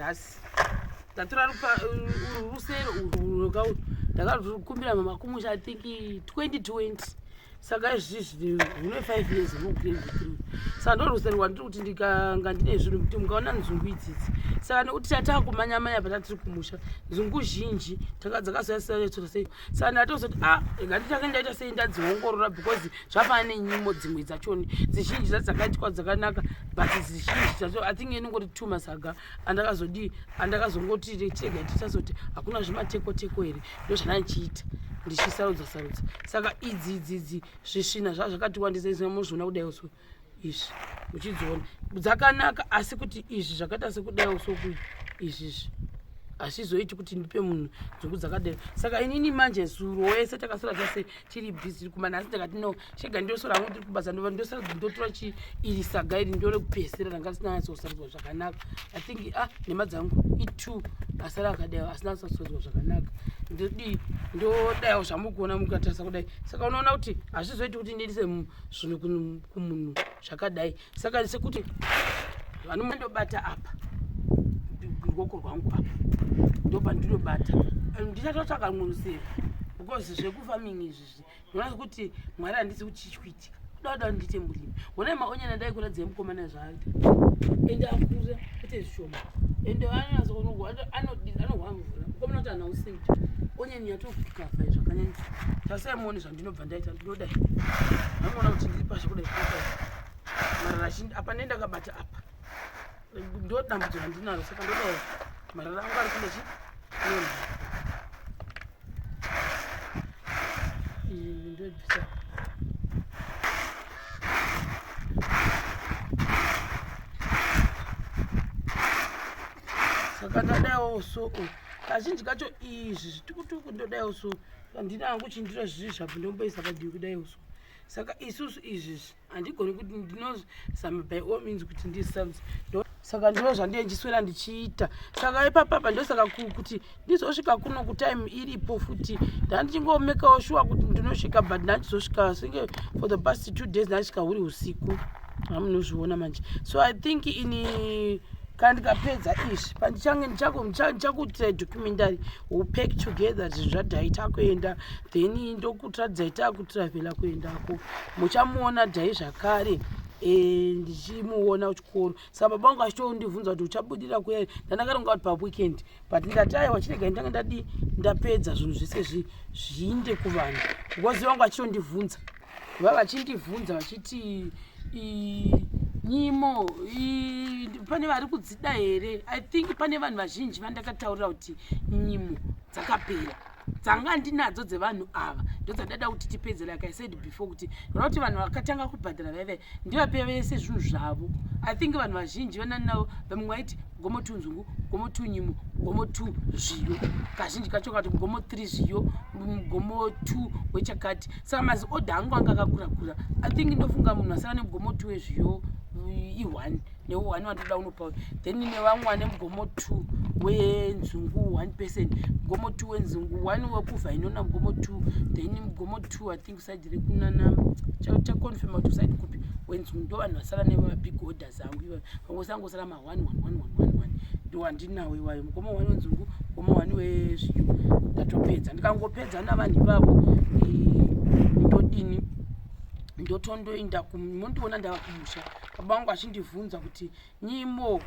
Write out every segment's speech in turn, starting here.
nhasi ndatora rusero urwu ndakakumbira mamakumusha I think 2020 saka izvizvi zvine 5 years mugrade 3 saka ndo rusero rwandiri kuti ndikanga ndine zvinhu kuti mukaona nzungu idzidzi saka nekuti tatakumanya-manya patatiri kumusha nzungu zhinji dzakazoyasiratora sei saka ndatozoti nganditake ndaita sei ndadziongorora because zvafana nenyimo dzimwe dzachoni dzizhinji dzakaitwa dzakanaka but zizhinji dzacho I think inongoti 2 masaga andakazongoti tega tichazoti hakuna zvimateko-teko here ndo zvanandichiita ndichisarudza saka idzi zvisvina zvazvakati wandisa izvi muzviona kudai so izvi muchidziona dzakanaka asi kuti izvi zvakaita sekudai so izvizvi hazvizoiti kuti ndipe munhu nzungu dzakadai saka inini manje zuro wese takasora tase tiri busy kumanhasi ndakati no shega ndosora hangu tiri kubasa ndosara ndotora iri saga iri ndore kupesera ranga risina nyatsosarudzwa zvakanaka I think nhema dzangu i2 asara akadai asina kusarudzwa zvakanaka ndodaiwo zvamukuona mukatarisa kudai saka unoona kuti hazvizoiti kuti ndiendese zvinhu kumunhu zvakadai saka sekuti vanondobata apa ruoko rwangu apa ndopa ndinobata ndichatotsvaka rumwe rusero because zvekufarming izvizvi ndinoona kuti mwari handisi kuchichiitika kuda ndite murimi wona maonyana dai kuna dzemukomana zvaaita ende akura kwete zvishoma ende anohwa mvura mukomana kuti hana usimta onyeni yatokafa zvakanyanyisa tasaimuoni zvandinobva ndaita ndinodai amuona kuti ndiri pashe kudai marara apa ndendakabata apa ndo dambudzo randinaro saka ndodai marara angu ari kundechi ndobvisa saka ndadaiwo so kazhinji kacho izvi zvitukutuku ndodaiwo so handinangu chindira zvizi zvapo ndomboisa padivi kudaiwo so saka isusu izvizvi handigoni kuti ndinozama by all means kuti ndisarudze saka ndiro zvandienjiswera ndichiita saka ipapapa ndosaka kuti ndizosvika kuno kutime iripo futi ndandichingomekawo sure kuti ndinosvika but ndanchizosvika senge for the past 2 days ndasvika huri usiku hamunozviona manje so I think ini kana ndikapedza izvi ndichakuitira documentary pack together zvinhu zvadhaita kuenda then ndokutiradza itaakutiravhela kuendako muchamuona dhai zvakare ndichimuona chikoro saka baba vangu achitondibvunza kuti uchabudira kuya ndandakaronga kuti paweekend but ndati aiwa chirega ndange ndapedza zvinhu zvese zviinde kuvanhu because vangu achitondibvunza vachindibvunza vachiti nyimo pane vari kudzida here I think pane vanhu vazhinji vandakataurira kuti nyimo dzakapera dzanga ndinadzo dzevanhu ava ndodzandada kuti tipedze like I said before kuti ndoona kuti vanhu vakatanga kubhadhara vaive ndivape vese zvinhu zvavo I think vanhu vazhinji vananavo vamwe vaiti gomo 2 nzungu gomo 2 nyimo gomo 2 zviyo kazhinji kacho kati gomo 3 zviyo gomo 2 wechakati saka mazi odha angu anga akakurakura I think ndofunga munhu asara negomo 2 wezviyo i1 ne1 wandoda unopawo then nevamwe vane mugomo 2 wenzungu 1%, mugomo 2 wenzungu 1 wekuva inona mugomo 2, then mugomo 2 I think side rekunana cha confirm kuti side kupi wenzungu ndo vanhu vasara nemabig orders angu ivo vangosangosara ma 1 ndo andinawo iwayo mugomo 1 wenzungu mugomo 1 wezviyo ndatopedza ndikangopedza navanhu vavo ndodini ndotondoenda kumondiona ndava kumusha baba vangu achindibvunza kuti nyimo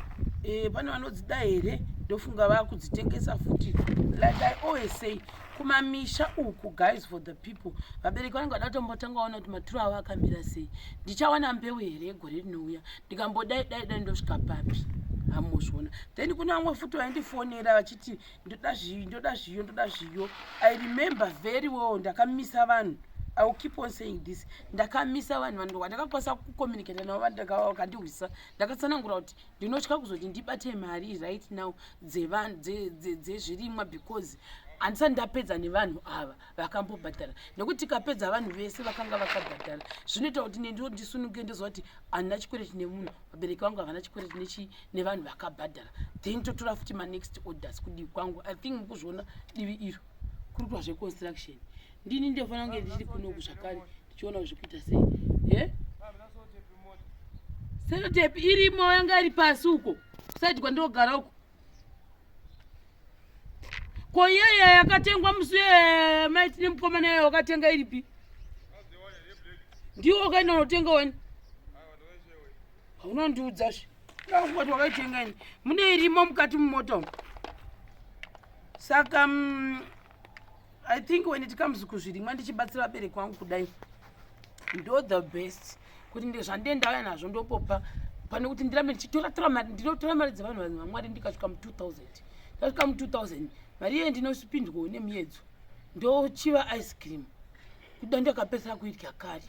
pane vanodzida here ndofunga vakudzitengesa futi like I always say kumamisha uku guys for the people vabereki vanenge vada kutombotangaona kuti maturo avo akamira sei ndichawana mbeu here gore rinouya ndikambodai ndosvika papi hamuzviona then kune vamwe futi vaindifonera vachiti ndoda zviyo I remember very well ndakamisa vanhu I will keep on saying this. Ndakamisa vanhu vandakakwanisa kucommunicate navo vakandihwisa ndakatsanangura kuti ndinotya kuzoti ndibate mari right now dzezvirimwa because handisati ndapedza nevanhu ava vakambobhadhara nekuti tikapedza vanhu vese vakanga vakabhadhara zvinoita kuti ndisununge ndizwa kuti handina chikwereti nemunhu vabereki vangu havana chikwereti nevanhu vakabhadhara then totora futi manext orders kudivi kwangu I think mukuzviona divi iro kuri kuitwa zveconstruction ndini ndinofanira kunge ndichiri kunoku zvakare ndichiona zvekuita sei selotepi irimo yanga iri pasi uko kusaiti kwandinogara uko Ko yeye yakatengwa musi maiti nemukomana yeye wakatenga iripi? Ndiwo kaenda unotenga wani? Unondiudzazve. Ngati wakaitenga ini. Mune irimo mukati mumoto. Saka I think when it comes kuzvirimwa ndichibatsira vabereki vangu kudai ndo the best kuti zvandendauya nazvo ndopopa pane kuti ndirambe ndichitora mari dzevanhu vamwari ndikasvika mu2000 ndasvika mu2000 mari iye ndinosipindwawo nemuyedzo ndochiva ice cream kuda ndakapedzera kuidya kare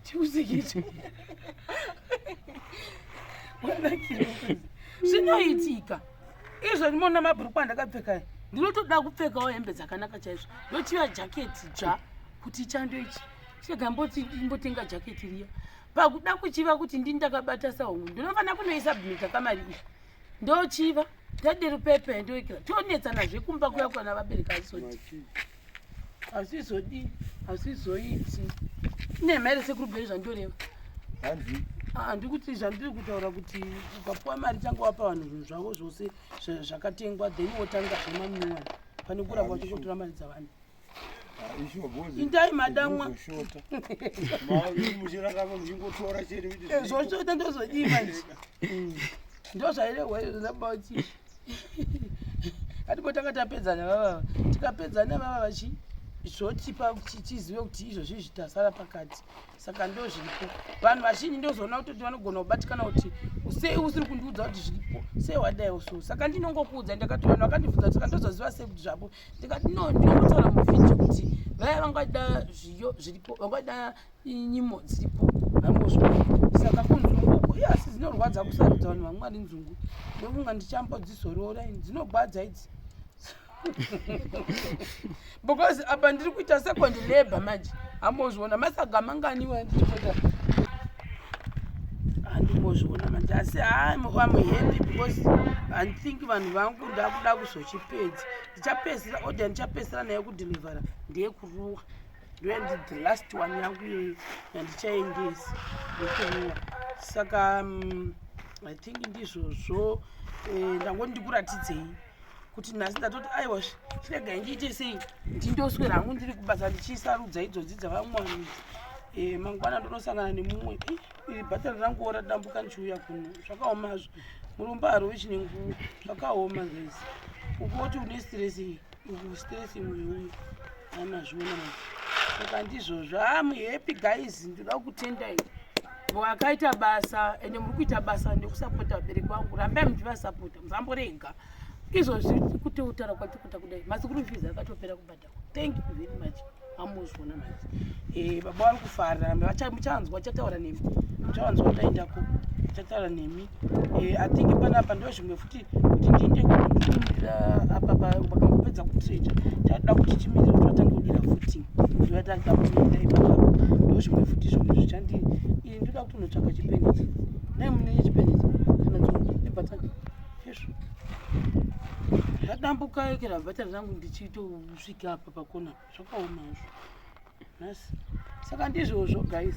tiusikiti zvinoitika izvo ndimona mabhurukwa andakapfeka ndinotoda kupfekawo hembe dzakanaka chaizvo ndochiva jaketi dzva kuti chando ichi chegamboti imbotenga jaketi riya pakuda kuchiva kuti ndini ndakabata sahungu ndinofanira kunoisa bhimika kamari iyi ndochiva taderupepe ndoikira tonetsanazve kumba kuya kwana vabereki azizoti asizoiti ine mhere sekurubheri zvandoreva handikuti zvandiri kutaura kuti ukapuwa mari change wapa vanhu zvinhu zvavo zvose zvakatengwa then wotanga zvemanuwani pane kuramba uchingotora mari dzavanhu indai madamwa zvoshota ndozodima nje ndozvairehwaabauti atipotanga tapedzana vavava tikapedzana vava zvotipa tichizive kuti izvozvi zvitasara pakati saka ndo zviripo vanhu vazhinji ndozoona kutoti vanogona kubatikana kuti sei usiri kundiudza kuti zviripo sei wadaiwo so saka ndinongokuudza ndakati vanhu vakandibvunza saka ndozoziva sei kuti zvapo ndikati no ndinongotaura muvhiji kuti vaya vangada zviyo zviripo vangada nyimo dziripo vangozvona saka kunzvunguko asi dzinorwadza kusarudza vanhu vamwari nzvungu ndokunga ndichambozdzizorora ini dzinogwadza idzi because apa ndiri kuita second labor manje ambozviona masaga manganiwa ndichipota handimozviona manje asi hamuhappy because I think vanhu vangu ndakuda kuzochipedza ndichapedzisira order ndichapedzisira naye kudhilivhara ndeyekuruwa ndoendi the last one yangu iyoyo yandichaendesa ndekuruwa saka I think ndizvozvo ndangoti ndikuratidzei kuti nhasi ndatoti aiwa chiregai ndiite sei ndindoswera hangu ndiri kubasa ndichisarudza idzodzi dzavamwani mangwana ndonosangana nemumwe iri bhatari rangu radambuka ndichiuya kuno zvakaomazvo murumbaro wechinenguo zvakaoma zaisi ukoti une stresi uku stresi mwehuyu anazviona saka ndizvozvo happy guys ndinoda kutendai vakaita basa ende muri kuita basa nekusapota vabereki vangu rambai muchivasapota musamborega izvozvi kuteutara kwatikuita kudai masikuru fees akatopera kubhadharwa thank you very much amuzvona manje baba vari kufarira muchanzwa chataura nemi muchavanzwa ndaendako chataura nemi I think panapa ndo zvimwe futi kuti ndiende kumirira apa vakangopedza kutreta tatoda kuti chimirira kuti vatange kudira footing ndovatanga kumirira ipapapa ndo zvimwe futi zvimwe zvichandi ini ndoda kuti unotsvaka chipeneti nai mune chipeneti kana ebhatani yesvo zvadambuka ekera bhatari rangu ndichitosvika apa pakona zvakaomazvo nhasi saka ndizvozvo guys